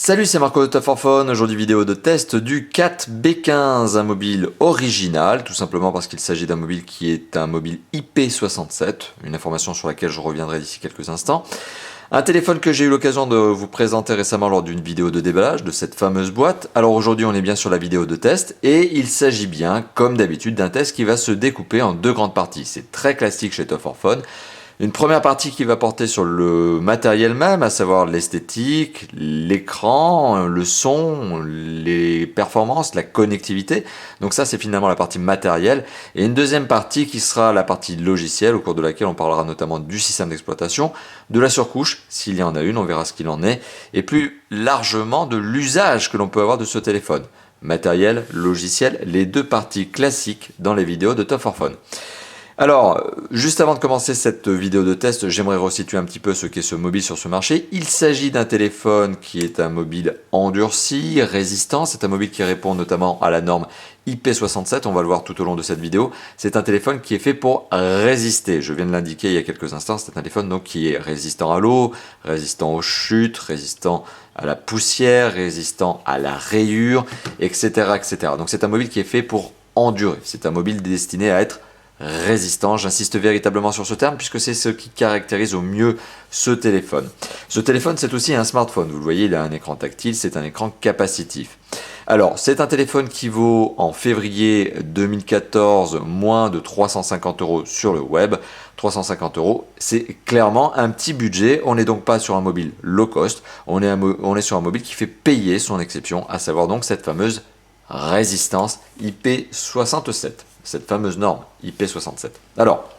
Salut, c'est Marco de Top for Phone. Aujourd'hui, vidéo de test du Cat B15, un mobile original, tout simplement parce qu'il s'agit d'un mobile qui est un mobile IP67, une information sur laquelle je reviendrai d'ici quelques instants. Un téléphone que j'ai eu l'occasion de vous présenter récemment lors d'une vidéo de déballage de cette fameuse boîte. Alors aujourd'hui, on est bien sur la vidéo de test et il s'agit bien, comme d'habitude, d'un test qui va se découper en deux grandes parties. C'est très classique chez Top for Phone. Une première partie qui va porter sur le matériel même, à savoir l'esthétique, l'écran, le son, les performances, la connectivité. Donc ça, c'est finalement la partie matérielle. Et une deuxième partie qui sera la partie logicielle, au cours de laquelle on parlera notamment du système d'exploitation, de la surcouche, s'il y en a une, on verra ce qu'il en est, et plus largement de l'usage que l'on peut avoir de ce téléphone. Matériel, logiciel, les deux parties classiques dans les vidéos de Top for Phone. Alors, juste avant de commencer cette vidéo de test, j'aimerais resituer un petit peu ce qu'est ce mobile sur ce marché. Il s'agit d'un téléphone qui est un mobile endurci, résistant. C'est un mobile qui répond notamment à la norme IP67, on va le voir tout au long de cette vidéo. C'est un téléphone qui est fait pour résister. Je viens de l'indiquer il y a quelques instants, c'est un téléphone donc qui est résistant à l'eau, résistant aux chutes, résistant à la poussière, résistant à la rayure, etc., etc. Donc c'est un mobile qui est fait pour endurer. C'est un mobile destiné à être résistant. J'insiste véritablement sur ce terme puisque c'est ce qui caractérise au mieux ce téléphone. Ce téléphone, c'est aussi un smartphone. Vous le voyez, il a un écran tactile, c'est un écran capacitif. Alors, c'est un téléphone qui vaut en février 2014 moins de 350 € sur le web. 350 €, c'est clairement un petit budget. On n'est donc pas sur un mobile low cost, on est sur un mobile qui fait payer son exception, à savoir donc cette fameuse résistance IP67. Cette fameuse norme IP67. Alors,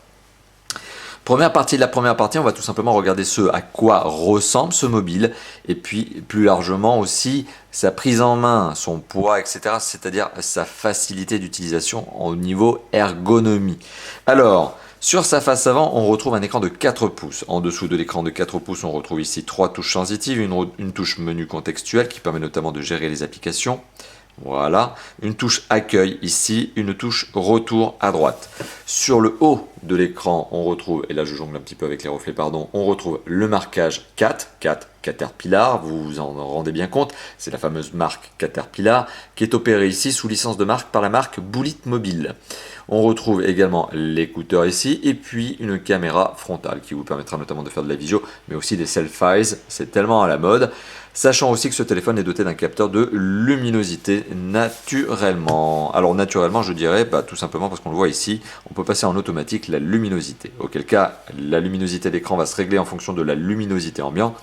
première partie de la première partie, on va tout simplement regarder ce à quoi ressemble ce mobile, et puis plus largement aussi sa prise en main, son poids, etc., c'est-à-dire sa facilité d'utilisation au niveau ergonomie. Alors, sur sa face avant, on retrouve un écran de 4 pouces. En dessous de l'écran de 4 pouces, on retrouve ici 3 touches sensitives, une touche menu contextuel qui permet notamment de gérer les applications. Voilà, une touche accueil ici, une touche retour à droite. Sur le haut de l'écran, on retrouve, et là je jongle un petit peu avec les reflets, pardon, on retrouve le marquage CAT, Caterpillar, vous vous en rendez bien compte, c'est la fameuse marque Caterpillar qui est opérée ici sous licence de marque par la marque Bullet Mobile. On retrouve également l'écouteur ici et puis une caméra frontale qui vous permettra notamment de faire de la visio mais aussi des selfies, c'est tellement à la mode. Sachant aussi que ce téléphone est doté d'un capteur de luminosité naturellement. Alors naturellement je dirais tout simplement parce qu'on le voit ici, on peut passer en automatique la luminosité. Auquel cas la luminosité d'écran va se régler en fonction de la luminosité ambiante.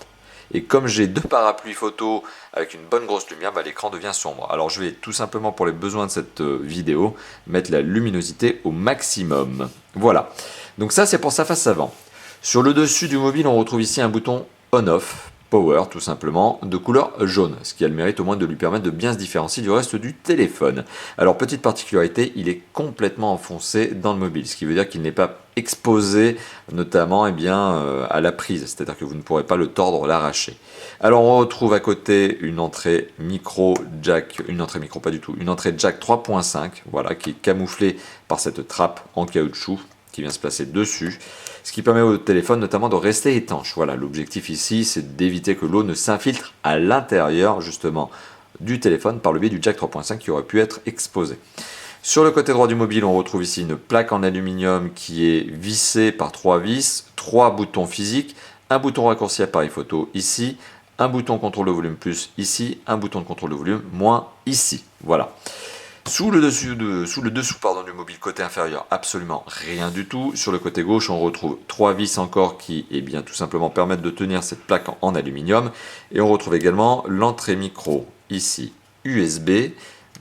Et comme j'ai deux parapluies photo avec une bonne grosse lumière, l'écran devient sombre. Alors je vais tout simplement pour les besoins de cette vidéo mettre la luminosité au maximum. Voilà, donc ça c'est pour sa face avant. Sur le dessus du mobile on retrouve ici un bouton on-off. Power tout simplement, de couleur jaune, ce qui a le mérite au moins de lui permettre de bien se différencier du reste du téléphone. Alors petite particularité, il est complètement enfoncé dans le mobile, ce qui veut dire qu'il n'est pas exposé notamment à la prise, c'est-à-dire que vous ne pourrez pas le tordre, l'arracher. Alors on retrouve à côté une entrée micro jack, une entrée jack 3.5, voilà, qui est camouflée par cette trappe en caoutchouc qui vient se placer dessus, ce qui permet au téléphone notamment de rester étanche. Voilà, l'objectif ici, c'est d'éviter que l'eau ne s'infiltre à l'intérieur justement du téléphone par le biais du jack 3.5 qui aurait pu être exposé. Sur le côté droit du mobile, on retrouve ici une plaque en aluminium qui est vissée par 3 vis, 3 boutons physiques, un bouton raccourci appareil photo ici, un bouton contrôle de volume plus ici, un bouton de contrôle de volume moins ici. Voilà. Sous le dessous du mobile côté inférieur, absolument rien du tout. Sur le côté gauche, on retrouve 3 vis encore qui tout simplement permettent de tenir cette plaque en aluminium. Et on retrouve également l'entrée micro ici USB.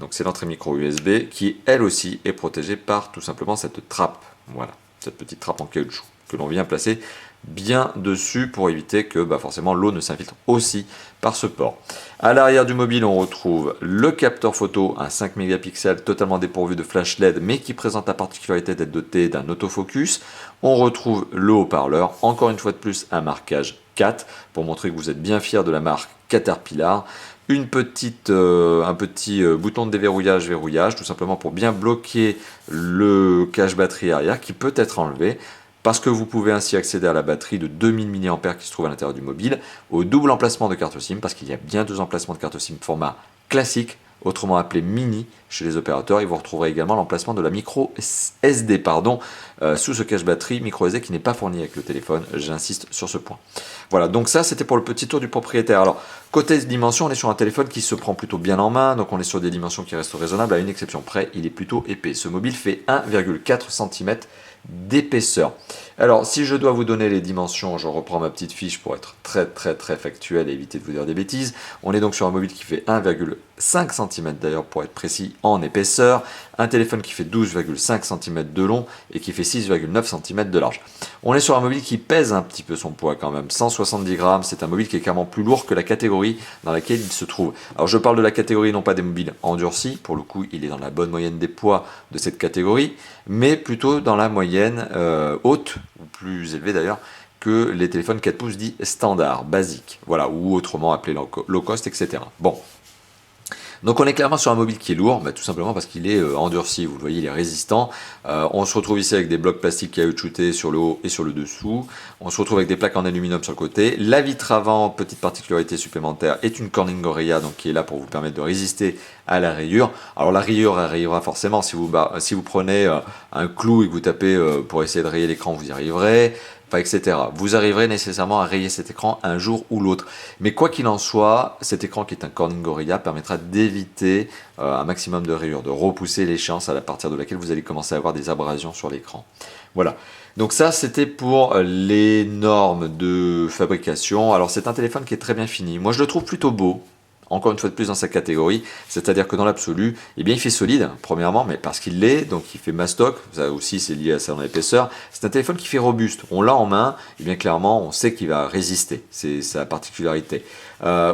Donc c'est l'entrée micro USB qui elle aussi est protégée par tout simplement cette trappe. Voilà, cette petite trappe en caoutchouc que l'on vient placer bien dessus pour éviter que forcément l'eau ne s'infiltre aussi par ce port. À l'arrière du mobile, on retrouve le capteur photo, un 5 mégapixels totalement dépourvu de flash LED, mais qui présente la particularité d'être doté d'un autofocus. On retrouve le haut-parleur, encore une fois de plus un marquage 4 pour montrer que vous êtes bien fier de la marque Caterpillar. Un petit bouton de déverrouillage, verrouillage, tout simplement pour bien bloquer le cache batterie arrière qui peut être enlevé. parce que vous pouvez ainsi accéder à la batterie de 2000 mAh qui se trouve à l'intérieur du mobile, au double emplacement de carte SIM, parce qu'il y a bien 2 emplacements de carte SIM format classique, autrement appelé mini chez les opérateurs, et vous retrouverez également l'emplacement de la micro SD sous ce cache batterie micro SD qui n'est pas fourni avec le téléphone, j'insiste sur ce point. Voilà, donc ça c'était pour le petit tour du propriétaire. Alors côté dimension, on est sur un téléphone qui se prend plutôt bien en main, donc on est sur des dimensions qui restent raisonnables, à une exception près, il est plutôt épais. Ce mobile fait 1,4 cm d'épaisseur. Alors si je dois vous donner les dimensions, je reprends ma petite fiche pour être très factuel et éviter de vous dire des bêtises. On est donc sur un mobile qui fait 1,5 cm d'ailleurs pour être précis en épaisseur, un téléphone qui fait 12,5 cm de long et qui fait 6,9 cm de large. On est sur un mobile qui pèse un petit peu son poids quand même, 170 grammes, c'est un mobile qui est clairement plus lourd que la catégorie dans laquelle il se trouve. Alors je parle de la catégorie non pas des mobiles endurcis, pour le coup il est dans la bonne moyenne des poids de cette catégorie, mais plutôt dans la moyenne haute, ou plus élevée d'ailleurs, que les téléphones 4 pouces dits standard, basiques, voilà, ou autrement appelés low cost, etc. Bon. Donc on est clairement sur un mobile qui est lourd, tout simplement parce qu'il est endurci, vous le voyez, il est résistant. On se retrouve ici avec des blocs plastiques caoutchoutés sur le haut et sur le dessous. On se retrouve avec des plaques en aluminium sur le côté. La vitre avant, petite particularité supplémentaire, est une Corning Gorilla, donc qui est là pour vous permettre de résister à la rayure. Alors la rayure, elle rayera forcément, si vous prenez un clou et que vous tapez pour essayer de rayer l'écran, vous y arriverez. Enfin, etc. Vous arriverez nécessairement à rayer cet écran un jour ou l'autre. Mais quoi qu'il en soit, cet écran qui est un Corning Gorilla permettra d'éviter un maximum de rayures, de repousser l'échéance à partir de laquelle vous allez commencer à avoir des abrasions sur l'écran. Voilà. Donc ça, c'était pour les normes de fabrication. Alors c'est un téléphone qui est très bien fini. Moi, je le trouve plutôt beau. Encore une fois de plus dans sa catégorie, c'est-à-dire que dans l'absolu, eh bien il fait solide, premièrement, mais parce qu'il l'est, donc il fait mastoc, ça aussi c'est lié à son épaisseur. C'est un téléphone qui fait robuste, on l'a en main, et bien clairement on sait qu'il va résister, c'est sa particularité.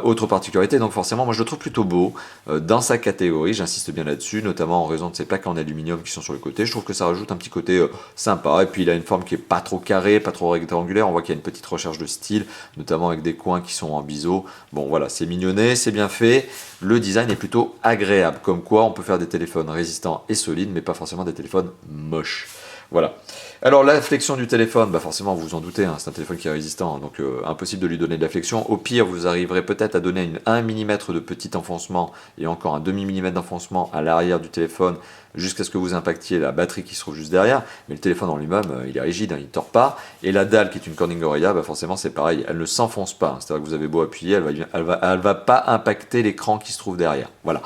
Autre particularité, donc forcément moi je le trouve plutôt beau, dans sa catégorie, j'insiste bien là-dessus, notamment en raison de ces plaques en aluminium qui sont sur le côté, je trouve que ça rajoute un petit côté sympa, et puis il a une forme qui est pas trop carrée, pas trop rectangulaire, on voit qu'il y a une petite recherche de style, notamment avec des coins qui sont en biseau, bon voilà, c'est mignonné, c'est bien fait, le design est plutôt agréable, comme quoi on peut faire des téléphones résistants et solides, mais pas forcément des téléphones moches. Voilà. Alors la flexion du téléphone, forcément vous vous en doutez, c'est un téléphone qui est résistant, donc impossible de lui donner de la flexion. Au pire, vous arriverez peut-être à donner 1 mm de petit enfoncement et encore un demi millimètre d'enfoncement à l'arrière du téléphone jusqu'à ce que vous impactiez la batterie qui se trouve juste derrière, mais le téléphone en lui-même, il est rigide, il ne tord pas. Et la dalle qui est une Corning Gorilla, forcément c'est pareil, elle ne s'enfonce pas, c'est-à-dire que vous avez beau appuyer, elle va pas impacter l'écran qui se trouve derrière. Voilà.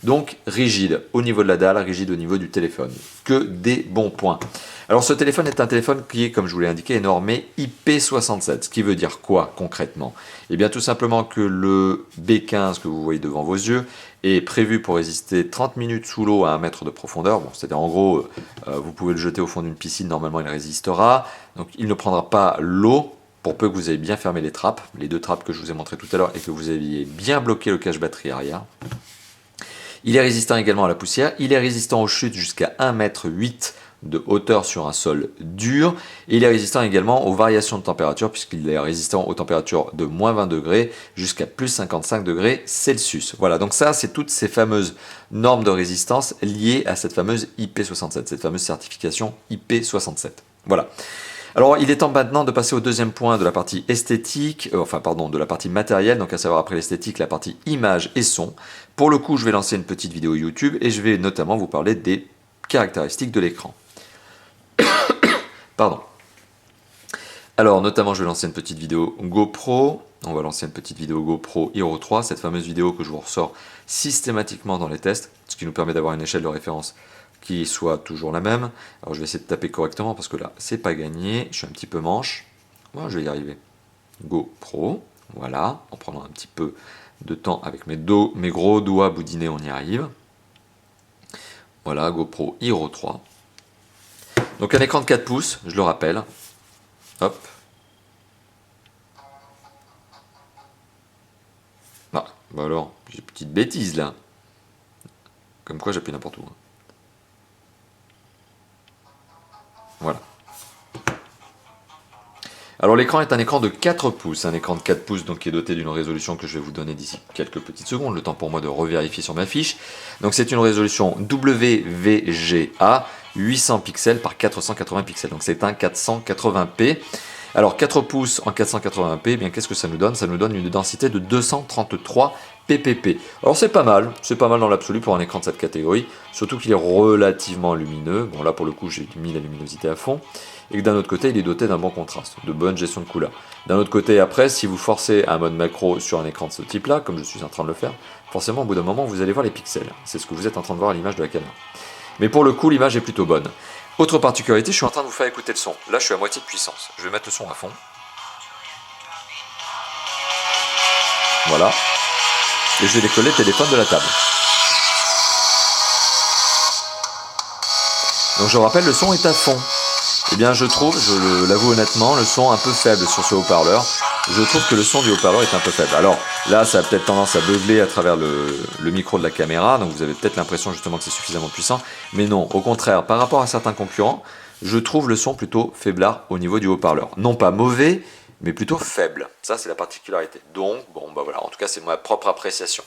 Donc rigide au niveau de la dalle, rigide au niveau du téléphone. Que des bons points. Alors ce téléphone est un téléphone qui est, comme je vous l'ai indiqué, normé IP67. Ce qui veut dire quoi concrètement? Eh bien tout simplement que le B15 que vous voyez devant vos yeux est prévu pour résister 30 minutes sous l'eau à 1 mètre de profondeur. Bon, c'est-à-dire en gros, vous pouvez le jeter au fond d'une piscine, normalement il résistera. Donc il ne prendra pas l'eau, pour peu que vous ayez bien fermé les trappes, les 2 trappes que je vous ai montrées tout à l'heure, et que vous aviez bien bloqué le cache batterie arrière. Il est résistant également à la poussière, il est résistant aux chutes jusqu'à 1,8 m de hauteur sur un sol dur, et il est résistant également aux variations de température, puisqu'il est résistant aux températures de moins 20 degrés jusqu'à plus 55 degrés Celsius. Voilà, donc ça c'est toutes ces fameuses normes de résistance liées à cette fameuse IP67, cette fameuse certification IP67. Voilà. Alors, il est temps maintenant de passer au deuxième point de la partie esthétique, de la partie matérielle, donc à savoir après l'esthétique, la partie image et son. Pour le coup, je vais lancer une petite vidéo YouTube et je vais notamment vous parler des caractéristiques de l'écran. Pardon. Alors, notamment, je vais lancer une petite vidéo GoPro. On va lancer une petite vidéo GoPro Hero 3, cette fameuse vidéo que je vous ressors systématiquement dans les tests, ce qui nous permet d'avoir une échelle de référence qui soit toujours la même. Alors je vais essayer de taper correctement parce que là c'est pas gagné, je suis un petit peu manche. Voilà, je vais y arriver. GoPro, voilà, en prenant un petit peu de temps avec mes gros doigts boudinés, on y arrive. Voilà, GoPro Hero 3. Donc un écran de 4 pouces, je le rappelle. Hop. Ah, alors, j'ai une petite bêtise là. Comme quoi j'appuie n'importe où. Voilà. Alors l'écran est un écran de 4 pouces, un écran de 4 pouces donc qui est doté d'une résolution que je vais vous donner d'ici quelques petites secondes, le temps pour moi de revérifier sur ma fiche. Donc c'est une résolution WVGA 800 pixels par 480 pixels, donc c'est un 480p. Alors 4 pouces en 480p, eh bien qu'est-ce que ça nous donne? Ça nous donne une densité de 233 ppp. Alors c'est pas mal dans l'absolu pour un écran de cette catégorie, surtout qu'il est relativement lumineux. Bon là pour le coup j'ai mis la luminosité à fond, et que d'un autre côté il est doté d'un bon contraste, de bonne gestion de couleur. D'un autre côté après, si vous forcez un mode macro sur un écran de ce type là, comme je suis en train de le faire, forcément au bout d'un moment vous allez voir les pixels. C'est ce que vous êtes en train de voir à l'image de la caméra. Mais pour le coup l'image est plutôt bonne. Autre particularité, je suis en train de vous faire écouter le son. Là je suis à moitié de puissance. Je vais mettre le son à fond. Voilà. Et je vais décoller le téléphone de la table. Donc je rappelle, le son est à fond. Eh bien je trouve, je l'avoue honnêtement, le son un peu faible sur ce haut-parleur. Je trouve que le son du haut-parleur est un peu faible. Alors là, ça a peut-être tendance à beugler à travers le micro de la caméra, donc vous avez peut-être l'impression justement que c'est suffisamment puissant. Mais non, au contraire, par rapport à certains concurrents, je trouve le son plutôt faiblard au niveau du haut-parleur. Non pas mauvais, mais plutôt faible. Ça, c'est la particularité. Donc, bon, bah voilà, en tout cas, c'est ma propre appréciation.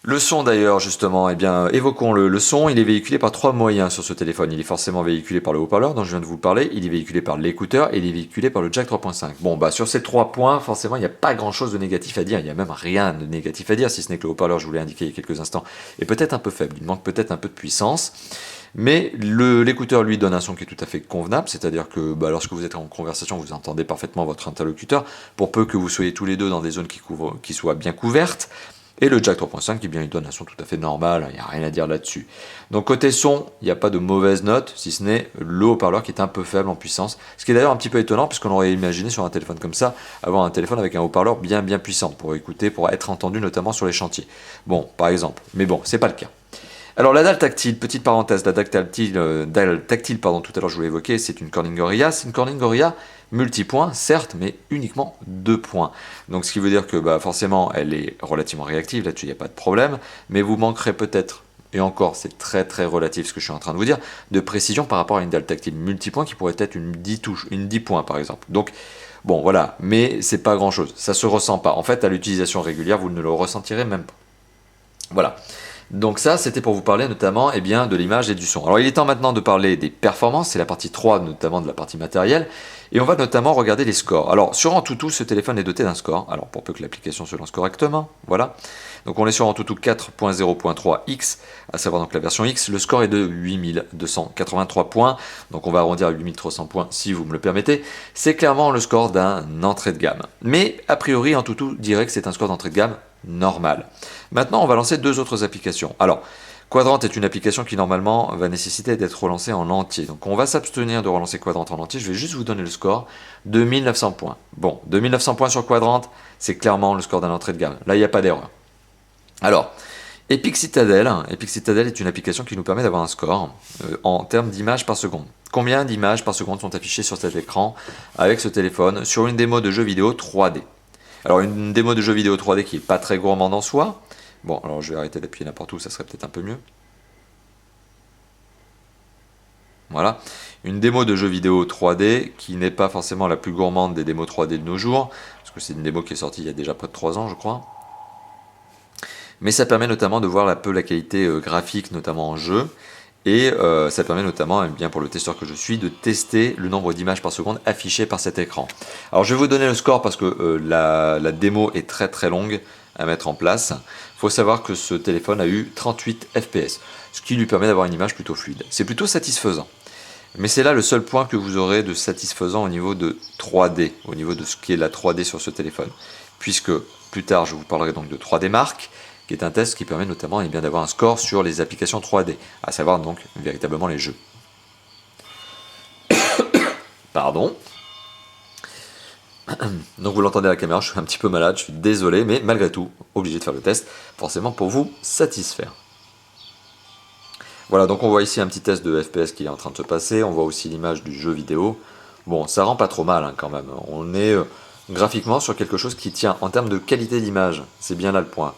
Le son d'ailleurs, justement, eh bien, évoquons-le. Le son, il est véhiculé par 3 moyens sur ce téléphone. Il est forcément véhiculé par le haut-parleur dont je viens de vous parler, il est véhiculé par l'écouteur et il est véhiculé par le jack 3.5. Bon, bah sur ces 3 points, forcément, il n'y a pas grand-chose de négatif à dire. Il n'y a même rien de négatif à dire, si ce n'est que le haut-parleur, je vous l'ai indiqué il y a quelques instants, est peut-être un peu faible. Il manque peut-être un peu de puissance. Mais l'écouteur lui donne un son qui est tout à fait convenable, c'est-à-dire que bah, lorsque vous êtes en conversation, vous entendez parfaitement votre interlocuteur, pour peu que vous soyez tous les deux dans des zones qui soient bien couvertes. Et le jack 3.5 qui bien il donne un son tout à fait normal, il n'y a rien à dire là-dessus. Donc côté son, il n'y a pas de mauvaise note, si ce n'est le haut-parleur qui est un peu faible en puissance. Ce qui est d'ailleurs un petit peu étonnant, puisqu'on aurait imaginé sur un téléphone comme ça, avoir un téléphone avec un haut-parleur bien puissant, pour écouter, pour être entendu notamment sur les chantiers. Bon, par exemple, mais bon, c'est pas le cas. Alors la dalle tactile, petite parenthèse, la dalle tactile, pardon, tout à l'heure je vous l'ai évoqué, c'est une Corning Gorilla. C'est une Corning Gorilla multipoint, certes, mais uniquement 2 points. Donc ce qui veut dire que bah, forcément elle est relativement réactive, là-dessus il n'y a pas de problème, mais vous manquerez peut-être, et encore c'est très relatif ce que je suis en train de vous dire, de précision par rapport à une dalle tactile multipoint qui pourrait être une 10 touches, une 10 points par exemple. Donc bon voilà, mais c'est pas grand chose, ça se ressent pas. En fait à l'utilisation régulière vous ne le ressentirez même pas. Voilà. Donc ça, c'était pour vous parler notamment eh bien, de l'image et du son. Alors il est temps maintenant de parler des performances, c'est la partie 3 notamment de la partie matérielle, et on va notamment regarder les scores. Alors sur Antutu, ce téléphone est doté d'un score, alors pour peu que l'application se lance correctement, voilà. Donc on est sur Antutu 4.0.3X, à savoir donc la version X, le score est de 8283 points, donc on va arrondir à 8300 points si vous me le permettez. C'est clairement le score d'un entrée de gamme. Mais a priori Antutu dirait que c'est un score d'entrée de gamme normal. Maintenant, on va lancer 2 autres applications. Alors, Quadrant est une application qui normalement va nécessiter d'être relancée en entier. Donc on va s'abstenir de relancer Quadrant en entier. Je vais juste vous donner le score, 2900 points. Bon, 2900 points sur Quadrant, c'est clairement le score d'un entrée de gamme. Là, il n'y a pas d'erreur. Alors, Epic Citadel est une application qui nous permet d'avoir un score en termes d'images par seconde. Combien d'images par seconde sont affichées sur cet écran avec ce téléphone sur une démo de jeu vidéo 3D? Alors une démo de jeu vidéo 3D qui n'est pas très gourmande en soi. Bon, alors je vais arrêter d'appuyer n'importe où, ça serait peut-être un peu mieux. Voilà. Une démo de jeu vidéo 3D qui n'est pas forcément la plus gourmande des démos 3D de nos jours, parce que c'est une démo qui est sortie il y a déjà près de 3 ans, je crois. Mais ça permet notamment de voir un peu la qualité graphique, notamment en jeu. Et ça permet notamment, eh bien pour le testeur que je suis, de tester le nombre d'images par seconde affichées par cet écran. Alors je vais vous donner le score parce que la démo est très longue à mettre en place. Il faut savoir que ce téléphone a eu 38 fps, ce qui lui permet d'avoir une image plutôt fluide. C'est plutôt satisfaisant. Mais c'est là le seul point que vous aurez de satisfaisant au niveau de 3D, au niveau de ce qui est la 3D sur ce téléphone. Puisque plus tard je vous parlerai donc de 3D Mark, qui est un test qui permet notamment eh bien, d'avoir un score sur les applications 3D, à savoir donc véritablement les jeux. Pardon. Donc vous l'entendez à la caméra, je suis un petit peu malade, je suis désolé, mais malgré tout, obligé de faire le test, forcément pour vous satisfaire. Voilà, donc on voit ici un petit test de FPS qui est en train de se passer, on voit aussi l'image du jeu vidéo. Bon, ça rend pas trop mal hein, quand même, on est graphiquement sur quelque chose qui tient en termes de qualité d'image, c'est bien là le point.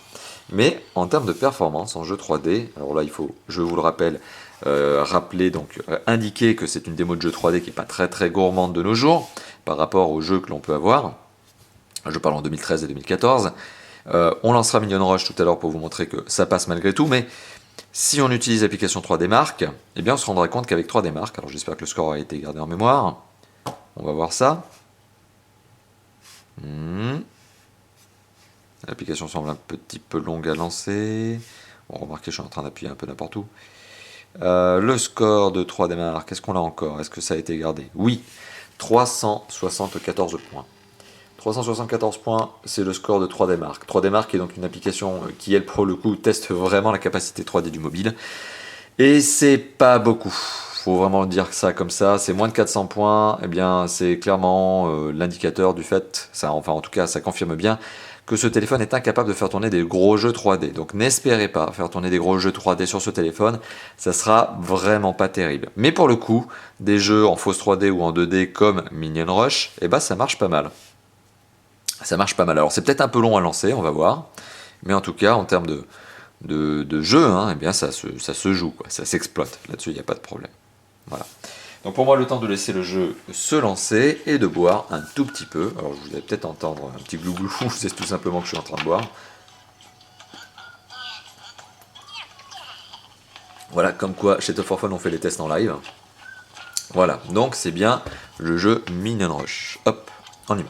Mais en termes de performance en jeu 3D, alors là il faut, je vous le rappelle, rappeler, donc indiquer que c'est une démo de jeu 3D qui n'est pas très gourmande de nos jours par rapport aux jeux que l'on peut avoir. Je parle en 2013 et 2014. On lancera Minion Rush tout à l'heure pour vous montrer que ça passe malgré tout, mais si on utilise l'application 3D Mark, eh bien on se rendra compte qu'avec 3D Mark, alors j'espère que le score a été gardé en mémoire, on va voir ça. L'application semble un petit peu longue à lancer. Bon, remarquez, je suis en train d'appuyer un peu n'importe où. Le score de 3D Mark, est-ce qu'on l'a encore? Est-ce que ça a été gardé? Oui, 374 points. 374 points, c'est le score de 3D Mark. 3D Mark est donc une application qui, elle, pour le coup, teste vraiment la capacité 3D du mobile. Et c'est pas beaucoup. Faut vraiment dire ça comme ça. C'est moins de 400 points. Eh bien, c'est clairement l'indicateur du fait, ça, enfin, en tout cas, ça confirme bien que ce téléphone est incapable de faire tourner des gros jeux 3D. Donc, n'espérez pas faire tourner des gros jeux 3D sur ce téléphone. Ça sera vraiment pas terrible. Mais pour le coup, des jeux en fausse 3D ou en 2D comme Minion Rush, eh ben, ça marche pas mal. Ça marche pas mal. Alors c'est peut-être un peu long à lancer, on va voir. Mais en tout cas, en termes de jeu, hein, eh bien ça se joue, quoi. Ça s'exploite. Là-dessus, il n'y a pas de problème. Voilà. Donc pour moi, le temps de laisser le jeu se lancer et de boire un tout petit peu. Alors vous allez peut-être entendre un petit glouglou, c'est tout simplement que je suis en train de boire. Voilà, comme quoi chez Top for Fun on fait les tests en live. Voilà, donc c'est bien le jeu Minion Rush. Hop, on y va.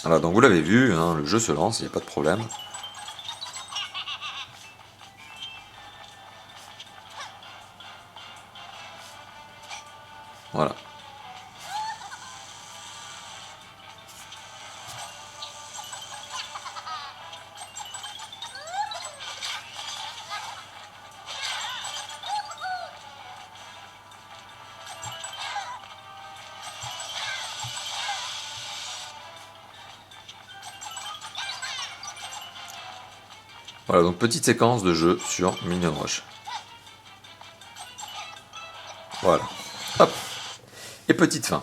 Alors donc vous l'avez vu, hein, le jeu se lance, il n'y a pas de problème. Voilà. Voilà, donc petite séquence de jeu sur Minion Rush. Voilà. Hop. Et petite fin.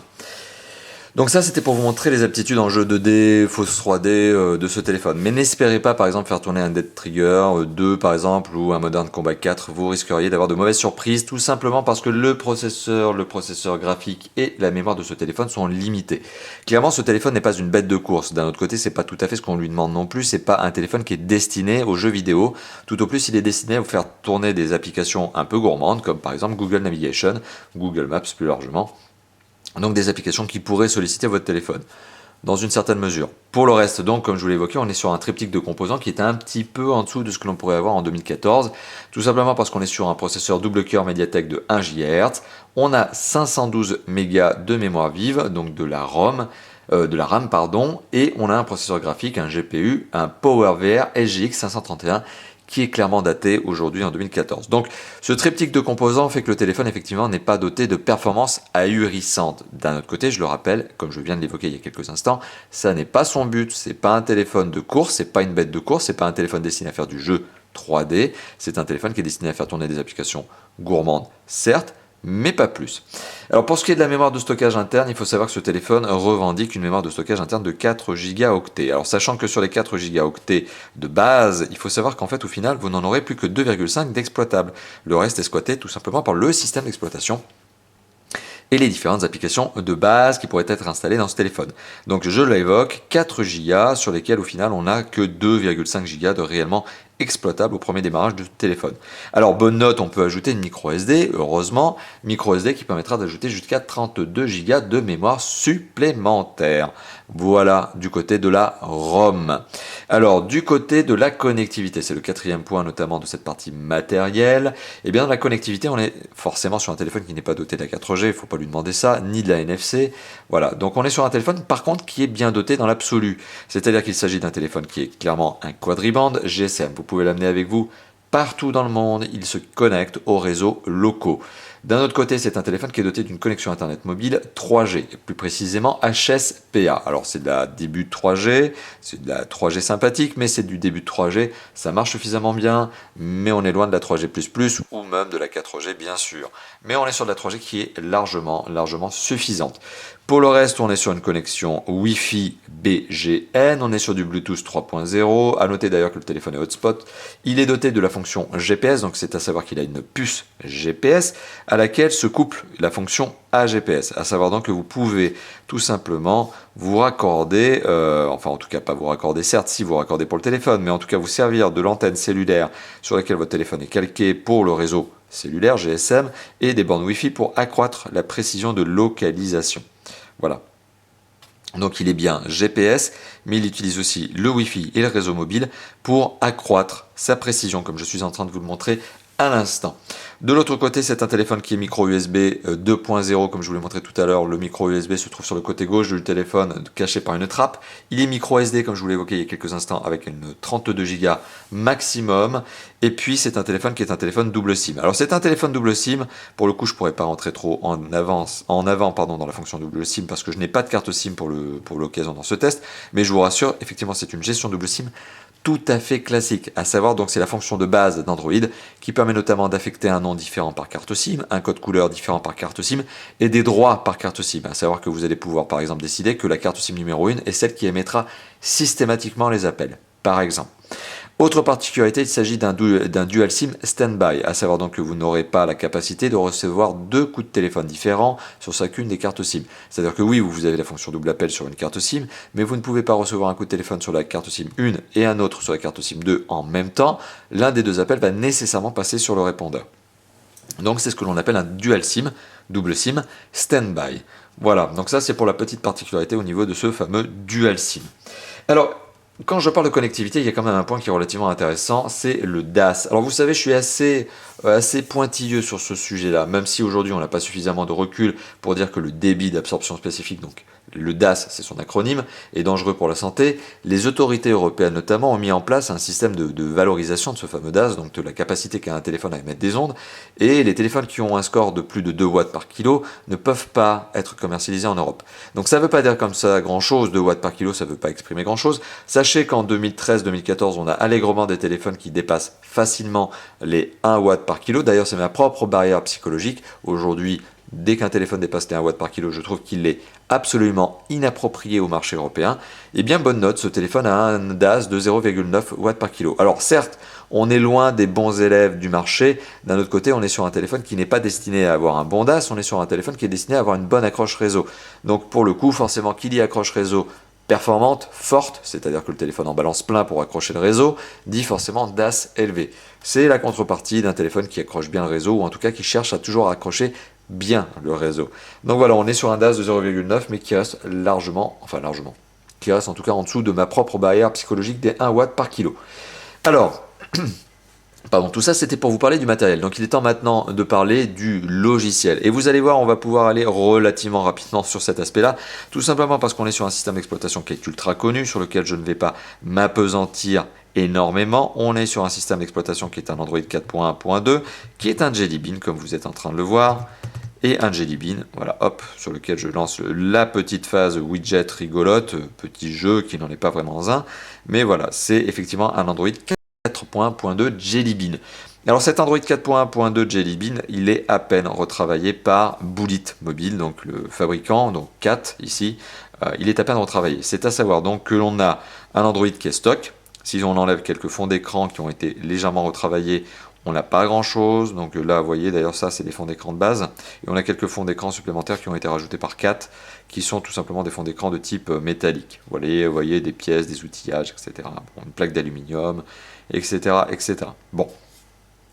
Donc ça, c'était pour vous montrer les aptitudes en jeu 2D, fausse 3D de ce téléphone. Mais n'espérez pas, par exemple, faire tourner un Dead Trigger 2, par exemple, ou un Modern Combat 4. Vous risqueriez d'avoir de mauvaises surprises, tout simplement parce que le processeur graphique et la mémoire de ce téléphone sont limités. Clairement, ce téléphone n'est pas une bête de course. D'un autre côté, c'est pas tout à fait ce qu'on lui demande non plus. C'est pas un téléphone qui est destiné aux jeux vidéo. Tout au plus, il est destiné à vous faire tourner des applications un peu gourmandes, comme par exemple Google Navigation, Google Maps plus largement. Donc des applications qui pourraient solliciter votre téléphone, dans une certaine mesure. Pour le reste, donc, comme je vous l'ai évoqué, on est sur un triptyque de composants qui est un petit peu en dessous de ce que l'on pourrait avoir en 2014, tout simplement parce qu'on est sur un processeur double cœur Mediatek de 1 GHz, on a 512 mégas de mémoire vive, donc de la RAM, et on a un processeur graphique, un GPU, un PowerVR SGX 531, qui est clairement daté aujourd'hui en 2014. Donc ce triptyque de composants fait que le téléphone effectivement n'est pas doté de performances ahurissantes. D'un autre côté, je le rappelle, comme je viens de l'évoquer il y a quelques instants, ça n'est pas son but, c'est pas un téléphone de course, c'est pas une bête de course, c'est pas un téléphone destiné à faire du jeu 3D, c'est un téléphone qui est destiné à faire tourner des applications gourmandes, certes, mais pas plus. Alors pour ce qui est de la mémoire de stockage interne, il faut savoir que ce téléphone revendique une mémoire de stockage interne de 4 gigaoctets. Alors sachant que sur les 4 gigaoctets de base, il faut savoir qu'en fait au final vous n'en aurez plus que 2,5 d'exploitables. Le reste est squatté tout simplement par le système d'exploitation et les différentes applications de base qui pourraient être installées dans ce téléphone. Donc je l'évoque, 4 Go sur lesquels au final on n'a que 2,5 Go de réellement exploitable au premier démarrage du téléphone. Alors bonne note, on peut ajouter une micro SD, heureusement, micro SD qui permettra d'ajouter jusqu'à 32 Go de mémoire supplémentaire. Voilà du côté de la ROM. Alors du côté de la connectivité, c'est le quatrième point notamment de cette partie matérielle. Et bien dans la connectivité, on est forcément sur un téléphone qui n'est pas doté de la 4G, il ne faut pas lui demander ça, ni de la NFC. Voilà, donc on est sur un téléphone par contre qui est bien doté dans l'absolu. C'est-à-dire qu'il s'agit d'un téléphone qui est clairement un quadriband GSM. Vous pouvez l'amener avec vous partout dans le monde, il se connecte aux réseaux locaux. D'un autre côté, c'est un téléphone qui est doté d'une connexion Internet mobile 3G, plus précisément HSPA. Alors c'est de la début de 3G, c'est de la 3G sympathique, mais c'est du début de 3G, ça marche suffisamment bien, mais on est loin de la 3G++, ou même de la 4G bien sûr. Mais on est sur de la 3G qui est largement suffisante. Pour le reste, on est sur une connexion Wi-Fi BGN, on est sur du Bluetooth 3.0. À noter d'ailleurs que le téléphone est hotspot. Il est doté de la fonction GPS, donc c'est à savoir qu'il a une puce GPS à laquelle se couple la fonction AGPS. À savoir donc que vous pouvez tout simplement vous raccorder, enfin en tout cas pas vous raccorder, certes si vous raccordez pour le téléphone, mais en tout cas vous servir de l'antenne cellulaire sur laquelle votre téléphone est calqué pour le réseau cellulaire GSM et des bornes Wi-Fi pour accroître la précision de localisation. Voilà. Donc il est bien GPS, mais il utilise aussi le Wi-Fi et le réseau mobile pour accroître sa précision, comme je suis en train de vous le montrer à l'instant. De l'autre côté, c'est un téléphone qui est micro USB 2.0, comme je vous l'ai montré tout à l'heure. Le micro USB se trouve sur le côté gauche du téléphone, caché par une trappe. Il est micro SD, comme je vous l'ai évoqué il y a quelques instants, avec une 32 Go maximum. Et puis, c'est un téléphone qui est un téléphone double SIM. Alors, c'est un téléphone double SIM. Pour le coup, je ne pourrais pas rentrer trop en avant dans la fonction double SIM, parce que je n'ai pas de carte SIM pour l'occasion dans ce test. Mais je vous rassure, effectivement, c'est une gestion double SIM tout à fait classique, à savoir donc c'est la fonction de base d'Android qui permet notamment d'affecter un nom différent par carte SIM, un code couleur différent par carte SIM et des droits par carte SIM, à savoir que vous allez pouvoir par exemple décider que la carte SIM numéro 1 est celle qui émettra systématiquement les appels, par exemple. Autre particularité, il s'agit d'un dual SIM standby, à savoir donc que vous n'aurez pas la capacité de recevoir deux coups de téléphone différents sur chacune des cartes SIM. C'est-à-dire que oui, vous avez la fonction double appel sur une carte SIM, mais vous ne pouvez pas recevoir un coup de téléphone sur la carte SIM 1 et un autre sur la carte SIM 2 en même temps. L'un des deux appels va nécessairement passer sur le répondeur. Donc c'est ce que l'on appelle un dual SIM, double SIM standby. Voilà, donc ça c'est pour la petite particularité au niveau de ce fameux dual SIM. Alors, quand je parle de connectivité, il y a quand même un point qui est relativement intéressant, c'est le DAS. Alors vous savez, je suis assez pointilleux sur ce sujet-là, même si aujourd'hui on n'a pas suffisamment de recul pour dire que le débit d'absorption spécifique, donc le DAS, c'est son acronyme, est dangereux pour la santé. Les autorités européennes notamment ont mis en place un système de valorisation de ce fameux DAS, donc de la capacité qu'a un téléphone à émettre des ondes, et les téléphones qui ont un score de plus de 2 watts par kilo ne peuvent pas être commercialisés en Europe. Donc ça ne veut pas dire comme ça grand-chose, 2 watts par kilo, ça ne veut pas exprimer grand-chose. Sachez qu'en 2013-2014, on a allègrement des téléphones qui dépassent facilement les 1 watt par kilo. D'ailleurs, c'est ma propre barrière psychologique. Aujourd'hui, dès qu'un téléphone dépasse les 1 watt par kilo, je trouve qu'il est absolument inapproprié au marché européen. Et bien, bonne note, ce téléphone a un DAS de 0,9 watts par kilo. Alors certes, on est loin des bons élèves du marché. D'un autre côté, on est sur un téléphone qui n'est pas destiné à avoir un bon DAS, on est sur un téléphone qui est destiné à avoir une bonne accroche réseau. Donc pour le coup, forcément, qui dit accroche réseau performante, forte, c'est-à-dire que le téléphone en balance plein pour accrocher le réseau, dit forcément DAS élevé. C'est la contrepartie d'un téléphone qui accroche bien le réseau, ou en tout cas qui cherche à toujours accrocher bien le réseau. Donc voilà, on est sur un DAS de 0,9, mais qui reste largement, qui reste en tout cas en dessous de ma propre barrière psychologique des 1 watt par kilo. Alors, pardon, tout ça c'était pour vous parler du matériel. Donc il est temps maintenant de parler du logiciel. Et vous allez voir, on va pouvoir aller relativement rapidement sur cet aspect-là, tout simplement parce qu'on est sur un système d'exploitation qui est ultra connu, sur lequel je ne vais pas m'apesantir énormément. On est sur un système d'exploitation qui est un Android 4.1.2, qui est un Jelly Bean, comme vous êtes en train de le voir. Et un Jelly Bean, voilà, hop, sur lequel je lance la petite phase widget rigolote, petit jeu qui n'en est pas vraiment un, mais voilà, c'est effectivement un Android 4.1.2 Jelly Bean. Alors cet Android 4.1.2 Jelly Bean, il est à peine retravaillé par Bullet Mobile, donc le fabricant, donc 4 ici, il est à peine retravaillé. C'est à savoir donc que l'on a un Android qui est stock. Si on enlève quelques fonds d'écran qui ont été légèrement retravaillés, on n'a pas grand chose, donc là vous voyez d'ailleurs ça c'est des fonds d'écran de base, et on a quelques fonds d'écran supplémentaires qui ont été rajoutés par 4, qui sont tout simplement des fonds d'écran de type métallique. Vous voyez des pièces, des outillages, etc. Bon, une plaque d'aluminium, etc., etc. Bon,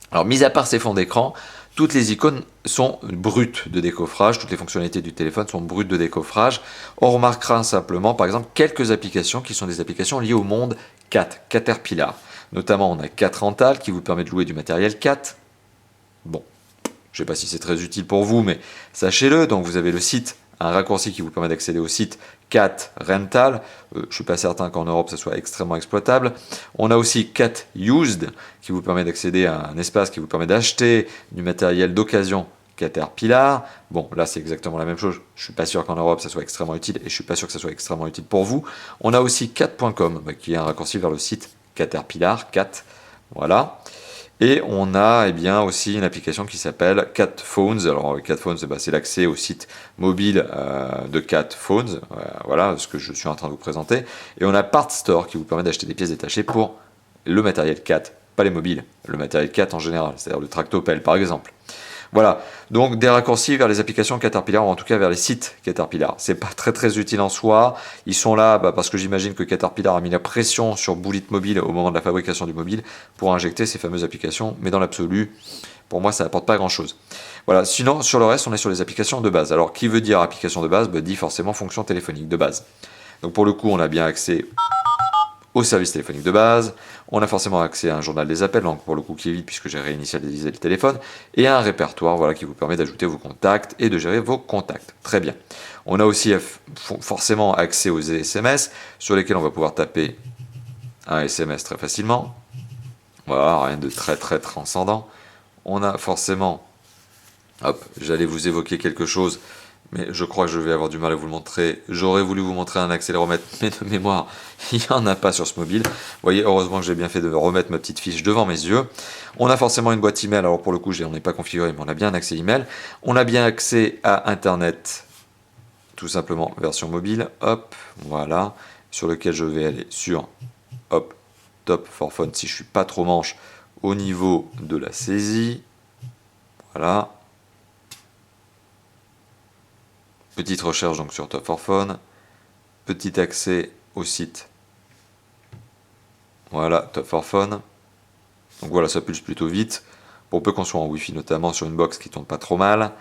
alors mis à part ces fonds d'écran, toutes les icônes sont brutes de décoffrage, toutes les fonctionnalités du téléphone sont brutes de décoffrage. On remarquera simplement par exemple quelques applications qui sont des applications liées au monde 4, Caterpillar. Notamment, on a 4 Rental qui vous permet de louer du matériel 4. Bon, je ne sais pas si c'est très utile pour vous, mais sachez-le. Donc, vous avez le site, un raccourci qui vous permet d'accéder au site 4 Rental. Je ne suis pas certain qu'en Europe, ça soit extrêmement exploitable. On a aussi 4 Used qui vous permet d'accéder à un espace qui vous permet d'acheter du matériel d'occasion Caterpillar. Bon, là c'est exactement la même chose. Je suis pas sûr qu'en Europe ça soit extrêmement utile et je suis pas sûr que ça soit extrêmement utile pour vous. On a aussi cat.com qui est un raccourci vers le site Caterpillar, Cat. Voilà. Et on a eh bien, aussi une application qui s'appelle Cat Phones. Alors Cat Phones, c'est l'accès au site mobile de Cat Phones. Voilà ce que je suis en train de vous présenter. Et on a Part Store qui vous permet d'acheter des pièces détachées pour le matériel Cat, pas les mobiles, le matériel Cat en général, c'est-à-dire le tractopelle par exemple. Voilà, donc des raccourcis vers les applications Caterpillar, ou en tout cas vers les sites Caterpillar. C'est pas très utile en soi, ils sont là parce que j'imagine que Caterpillar a mis la pression sur Bullet Mobile au moment de la fabrication du mobile pour injecter ces fameuses applications, mais dans l'absolu, pour moi ça n'apporte pas grand-chose. Voilà, sinon sur le reste on est sur les applications de base. Alors qui veut dire application de base dit forcément fonction téléphonique de base. Donc pour le coup on a bien accès au service téléphonique de base, on a forcément accès à un journal des appels, donc pour le coup qui est vide puisque j'ai réinitialisé le téléphone, et à un répertoire voilà, qui vous permet d'ajouter vos contacts et de gérer vos contacts. Très bien. On a aussi forcément accès aux SMS sur lesquels on va pouvoir taper un SMS très facilement. Voilà, rien de très transcendant. On a forcément, hop, j'allais vous évoquer quelque chose, mais je crois que je vais avoir du mal à vous le montrer. J'aurais voulu vous montrer un accéléromètre, mais de mémoire, il n'y en a pas sur ce mobile. Vous voyez, heureusement que j'ai bien fait de remettre ma petite fiche devant mes yeux. On a forcément une boîte email, alors pour le coup, on n'est pas configuré, mais on a bien un accès email. On a bien accès à Internet, tout simplement, version mobile. Hop, voilà, sur lequel je vais aller sur, hop, Top for Phone, si je suis pas trop manche, au niveau de la saisie. Voilà. Petite recherche donc sur Top for Phone, petit accès au site. Voilà, Top for Phone. Donc voilà, ça pulse plutôt vite. Pour peu qu'on soit en Wi-Fi, notamment sur une box qui tourne pas trop mal.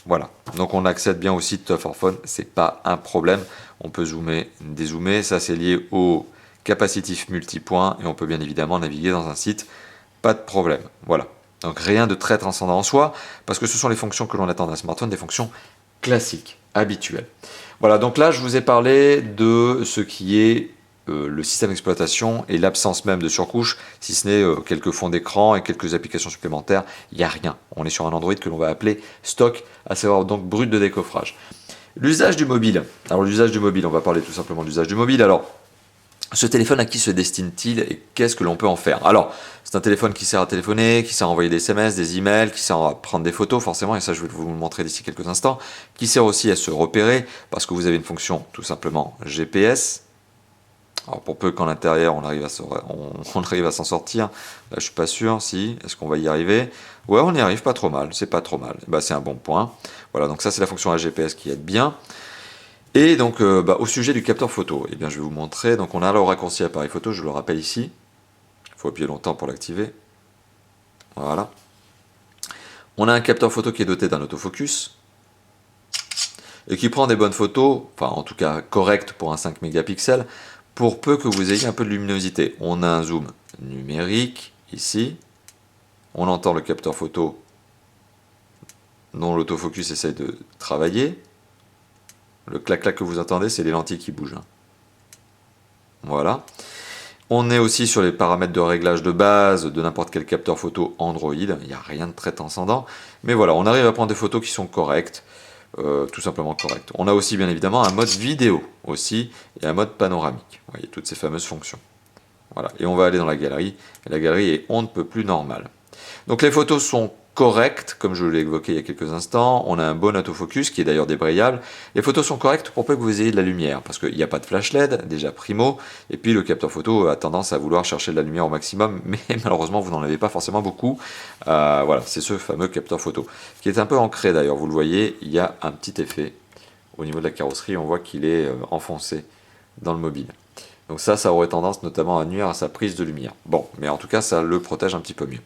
Voilà, donc on accède bien au site Top for Phone, c'est pas un problème. On peut zoomer, dézoomer, ça c'est lié au capacitif multipoint et on peut bien évidemment naviguer dans un site, pas de problème. Voilà, donc rien de très transcendant en soi, parce que ce sont les fonctions que l'on attend d'un smartphone, des fonctions classique, habituel. Voilà, donc là je vous ai parlé de ce qui est le système d'exploitation et l'absence même de surcouche, si ce n'est quelques fonds d'écran et quelques applications supplémentaires, il n'y a rien. On est sur un Android que l'on va appeler stock, à savoir donc brut de décoffrage. L'usage du mobile. Alors l'usage du mobile, on va parler tout simplement de l'usage du mobile. Alors, ce téléphone, à qui se destine-t-il et qu'est-ce que l'on peut en faire? Alors, c'est un téléphone qui sert à téléphoner, qui sert à envoyer des SMS, des emails, qui sert à prendre des photos forcément, et ça je vais vous le montrer d'ici quelques instants, qui sert aussi à se repérer, parce que vous avez une fonction tout simplement GPS. Alors pour peu qu'en l'intérieur on arrive à s'en sortir, là je suis pas sûr, si, est-ce qu'on va y arriver? Ouais, on y arrive pas trop mal, c'est pas trop mal, bah, c'est un bon point. Voilà, donc ça c'est la fonction GPS qui aide bien. Et donc, au sujet du capteur photo, eh bien, je vais vous montrer. Donc, on a le raccourci appareil photo, je le rappelle ici. Il faut appuyer longtemps pour l'activer. Voilà. On a un capteur photo qui est doté d'un autofocus et qui prend des bonnes photos, enfin, en tout cas, correctes pour un 5 mégapixels, pour peu que vous ayez un peu de luminosité. On a un zoom numérique ici. On entend le capteur photo dont l'autofocus essaye de travailler. Le clac-clac que vous entendez, c'est les lentilles qui bougent. Voilà. On est aussi sur les paramètres de réglage de base de n'importe quel capteur photo Android. Il n'y a rien de très transcendant. Mais voilà, on arrive à prendre des photos qui sont correctes. Tout simplement correctes. On a aussi bien évidemment un mode vidéo aussi et un mode panoramique. Vous voyez toutes ces fameuses fonctions. Voilà. Et on va aller dans la galerie. Et la galerie est on ne peut plus normale. Donc les photos sont correctes, comme je l'ai évoqué il y a quelques instants. On a un bon autofocus qui est d'ailleurs débrayable. Les photos sont correctes pour peu que vous ayez de la lumière, parce qu'il n'y a pas de flash LED, déjà primo, et puis le capteur photo a tendance à vouloir chercher de la lumière au maximum, mais malheureusement vous n'en avez pas forcément beaucoup. Voilà, c'est ce fameux capteur photo, qui est un peu ancré d'ailleurs, vous le voyez, il y a un petit effet au niveau de la carrosserie, on voit qu'il est enfoncé dans le mobile. Donc ça aurait tendance notamment à nuire à sa prise de lumière. Bon, mais en tout cas ça le protège un petit peu mieux.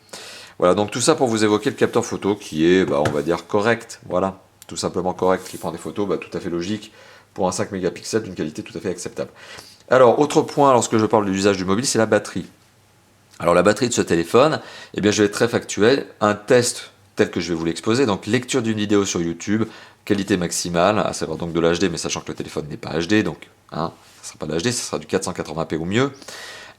Voilà, donc tout ça pour vous évoquer le capteur photo qui est, on va dire, correct. Voilà, tout simplement correct, qui prend des photos tout à fait logiques pour un 5 mégapixels d'une qualité tout à fait acceptable. Alors, autre point lorsque je parle de l'usage du mobile, c'est la batterie. Alors la batterie de ce téléphone, eh bien je vais être très factuel, un test tel que je vais vous l'exposer, donc lecture d'une vidéo sur YouTube, qualité maximale, à savoir donc de l'HD, mais sachant que le téléphone n'est pas HD, donc ça ne sera pas de l'HD, ça sera du 480p ou mieux.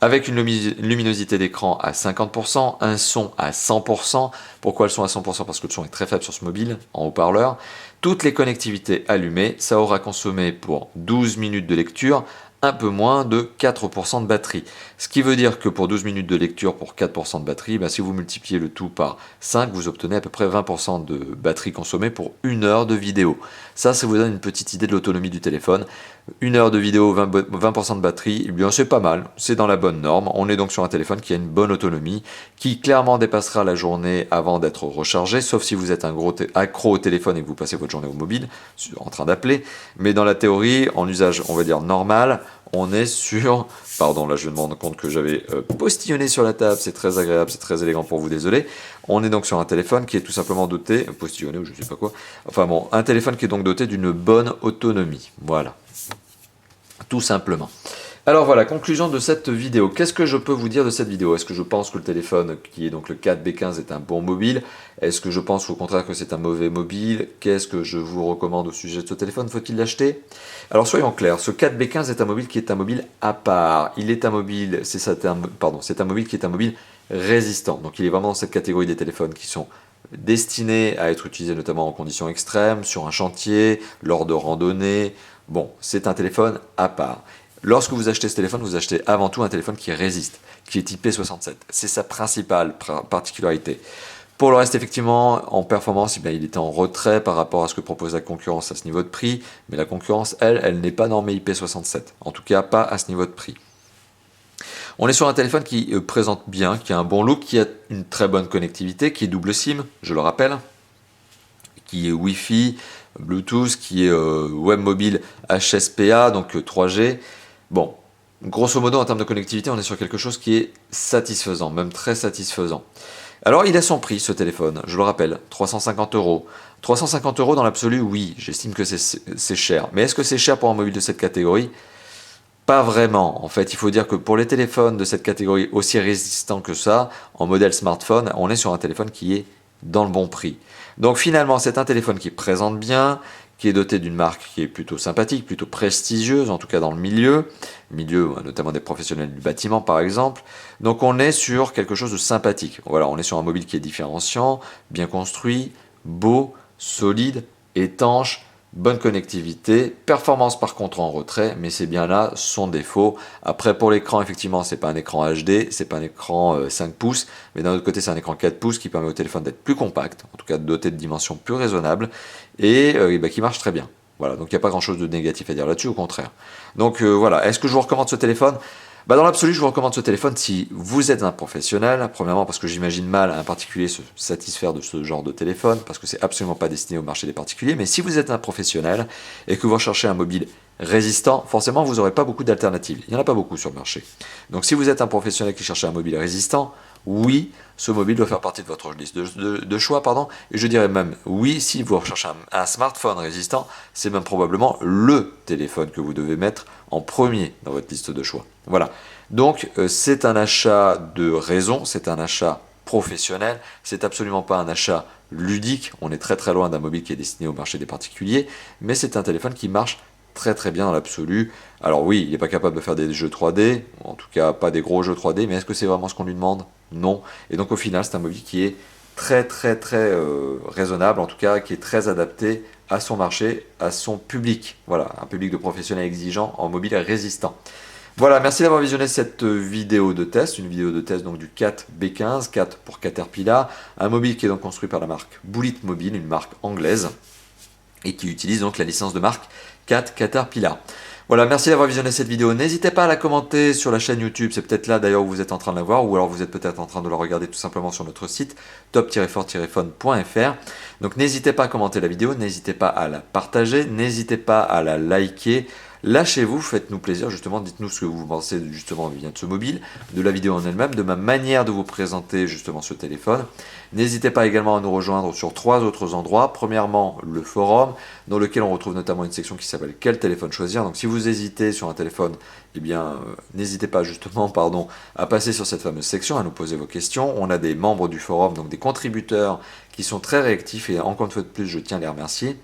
avec une luminosité d'écran à 50%, un son à 100%. Pourquoi le son à 100%? Parce que le son est très faible sur ce mobile, en haut-parleur. Toutes les connectivités allumées, ça aura consommé pour 12 minutes de lecture un peu moins de 4% de batterie. Ce qui veut dire que pour 12 minutes de lecture, pour 4% de batterie, si vous multipliez le tout par 5, vous obtenez à peu près 20% de batterie consommée pour 1 heure de vidéo. Ça vous donne une petite idée de l'autonomie du téléphone. 1 heure de vidéo, 20% de batterie, eh bien c'est pas mal, c'est dans la bonne norme. On est donc sur un téléphone qui a une bonne autonomie, qui clairement dépassera la journée avant d'être rechargé, sauf si vous êtes un gros accro au téléphone et que vous passez votre journée au mobile, en train d'appeler. Mais dans la théorie, en usage, on va dire normal, on est sur... Pardon, là je me rends compte que j'avais postillonné sur la table, c'est très agréable, c'est très élégant pour vous, désolé. On est donc sur un téléphone qui est tout simplement doté, postillonné ou je sais pas quoi, enfin bon, un téléphone qui est donc doté d'une bonne autonomie, voilà. Tout simplement. Alors voilà, conclusion de cette vidéo. Qu'est-ce que je peux vous dire de cette vidéo? Est-ce que je pense que le téléphone, qui est donc le 4B15, est un bon mobile? Est-ce que je pense au contraire que c'est un mauvais mobile? Qu'est-ce que je vous recommande au sujet de ce téléphone? Faut-il l'acheter? Alors soyons clairs, ce 4B15 est un mobile qui est un mobile à part. Il est un mobile, c'est un mobile qui est un mobile résistant. Donc il est vraiment dans cette catégorie des téléphones qui sont destinés à être utilisés notamment en conditions extrêmes, sur un chantier, lors de randonnées. Bon, c'est un téléphone à part. Lorsque vous achetez ce téléphone, vous achetez avant tout un téléphone qui résiste, qui est IP67. C'est sa principale particularité. Pour le reste, effectivement, en performance, il était en retrait par rapport à ce que propose la concurrence à ce niveau de prix, mais la concurrence, elle n'est pas normée IP67. En tout cas, pas à ce niveau de prix. On est sur un téléphone qui présente bien, qui a un bon look, qui a une très bonne connectivité, qui est double SIM, je le rappelle, qui est Wi-Fi, Bluetooth, qui est web mobile HSPA, donc 3G. Bon, grosso modo, en termes de connectivité, on est sur quelque chose qui est satisfaisant, même très satisfaisant. Alors, il a son prix, ce téléphone, je le rappelle, 350 €. 350 € dans l'absolu, oui, j'estime que c'est cher. Mais est-ce que c'est cher pour un mobile de cette catégorie? Pas vraiment. En fait, il faut dire que pour les téléphones de cette catégorie aussi résistants que ça, en modèle smartphone, on est sur un téléphone qui est dans le bon prix. Donc finalement, c'est un téléphone qui présente bien, qui est doté d'une marque qui est plutôt sympathique, plutôt prestigieuse, en tout cas dans le milieu notamment des professionnels du bâtiment par exemple. Donc on est sur quelque chose de sympathique. Voilà, on est sur un mobile qui est différenciant, bien construit, beau, solide, étanche, bonne connectivité, performance par contre en retrait, mais c'est bien là son défaut. Après pour l'écran, effectivement, c'est pas un écran HD, c'est pas un écran 5 pouces, mais d'un autre côté c'est un écran 4 pouces qui permet au téléphone d'être plus compact, en tout cas doté de dimensions plus raisonnables, et qui marche très bien. Voilà, donc il n'y a pas grand chose de négatif à dire là-dessus, au contraire. Donc voilà, est-ce que je vous recommande ce téléphone? Dans l'absolu, je vous recommande ce téléphone si vous êtes un professionnel, premièrement parce que j'imagine mal un particulier se satisfaire de ce genre de téléphone, parce que c'est absolument pas destiné au marché des particuliers, mais si vous êtes un professionnel et que vous recherchez un mobile résistant, forcément vous n'aurez pas beaucoup d'alternatives. Il n'y en a pas beaucoup sur le marché. Donc si vous êtes un professionnel qui cherche un mobile résistant, oui, ce mobile doit faire partie de votre liste de choix, et je dirais même oui, si vous recherchez un smartphone résistant, c'est même probablement le téléphone que vous devez mettre en premier dans votre liste de choix. Voilà, donc c'est un achat de raison, c'est un achat professionnel, c'est absolument pas un achat ludique, on est très très loin d'un mobile qui est destiné au marché des particuliers, mais c'est un téléphone qui marche très très bien dans l'absolu. Alors oui, il n'est pas capable de faire des jeux 3D, en tout cas pas des gros jeux 3D, mais est-ce que c'est vraiment ce qu'on lui demande? Non. Et donc au final, c'est un mobile qui est très très très raisonnable, en tout cas qui est très adapté à son marché, à son public. Voilà, un public de professionnels exigeants en mobile résistant. Voilà, merci d'avoir visionné cette vidéo de test, une vidéo de test donc du 4B15, 4 pour Caterpillar, un mobile qui est donc construit par la marque Bullitt Mobile, une marque anglaise, et qui utilise donc la licence de marque 4 Caterpillar. Voilà, merci d'avoir visionné cette vidéo. N'hésitez pas à la commenter sur la chaîne YouTube, c'est peut-être là d'ailleurs où vous êtes en train de la voir, ou alors vous êtes peut-être en train de la regarder tout simplement sur notre site top-fort-phone.fr. Donc n'hésitez pas à commenter la vidéo, n'hésitez pas à la partager, n'hésitez pas à la liker. Lâchez-vous, faites-nous plaisir, justement, dites-nous ce que vous pensez justement bien de ce mobile, de la vidéo en elle-même, de ma manière de vous présenter justement ce téléphone. N'hésitez pas également à nous rejoindre sur 3 autres endroits. Premièrement, le forum, dans lequel on retrouve notamment une section qui s'appelle Quel téléphone choisir. Donc si vous hésitez sur un téléphone, n'hésitez pas justement à passer sur cette fameuse section, à nous poser vos questions. On a des membres du forum, donc des contributeurs qui sont très réactifs, et encore une fois de plus, je tiens à les remercier.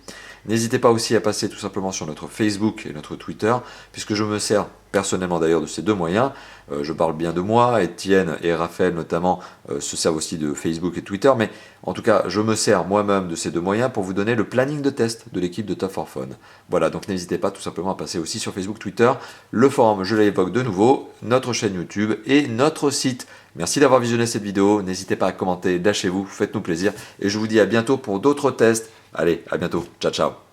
N'hésitez pas aussi à passer tout simplement sur notre Facebook et notre Twitter, puisque je me sers personnellement d'ailleurs de ces deux moyens. Je parle bien de moi, Étienne et Raphaël notamment se servent aussi de Facebook et Twitter, mais en tout cas je me sers moi-même de ces deux moyens pour vous donner le planning de test de l'équipe de Top 4 Fun. Voilà, donc n'hésitez pas tout simplement à passer aussi sur Facebook, Twitter, le forum, je l'évoque de nouveau, notre chaîne YouTube et notre site. Merci d'avoir visionné cette vidéo, n'hésitez pas à commenter, lâchez-vous, faites-nous plaisir, et je vous dis à bientôt pour d'autres tests. Allez, à bientôt, ciao ciao.